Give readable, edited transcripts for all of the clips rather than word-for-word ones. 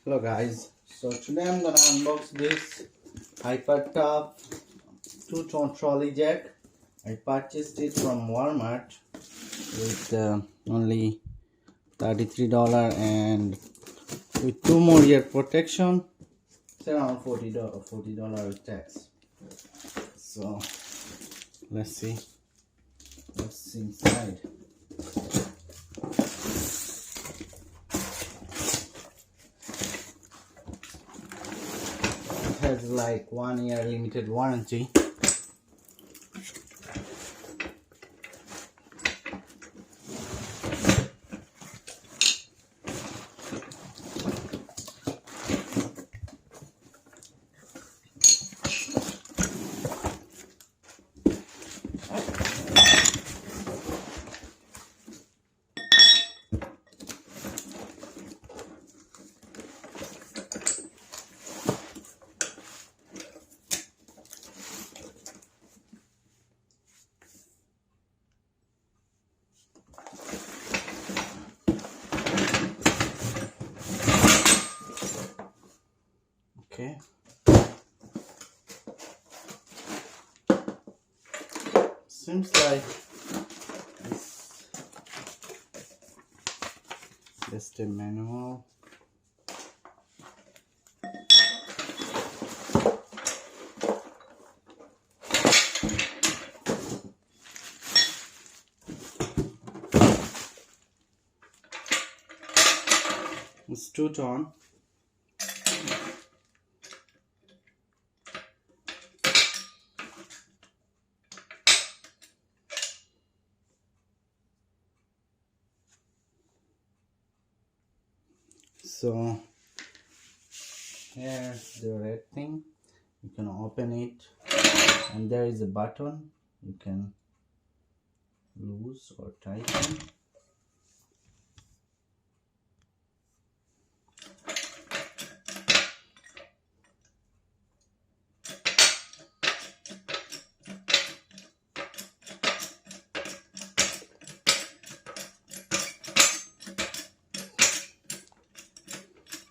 Hello guys, so today I'm gonna unbox this hyper tough 2-tone trolley jack. I purchased it from Walmart with only $33 and with 2 more year protection. It's around $40 with tax. So let's see what's inside. Has like 1 year limited warranty. Okay. Seems like it's just a manual. It's 2-tone. So here's the red thing. You can open it and there is a button you can loose or tighten.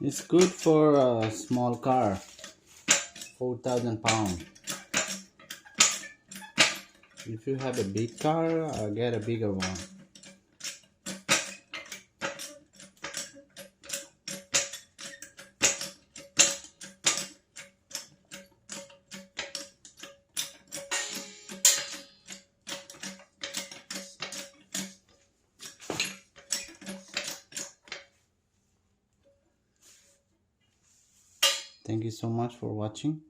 It's good for a small car, 4,000 pounds. If you have a big car, get a bigger one. Thank you so much for watching.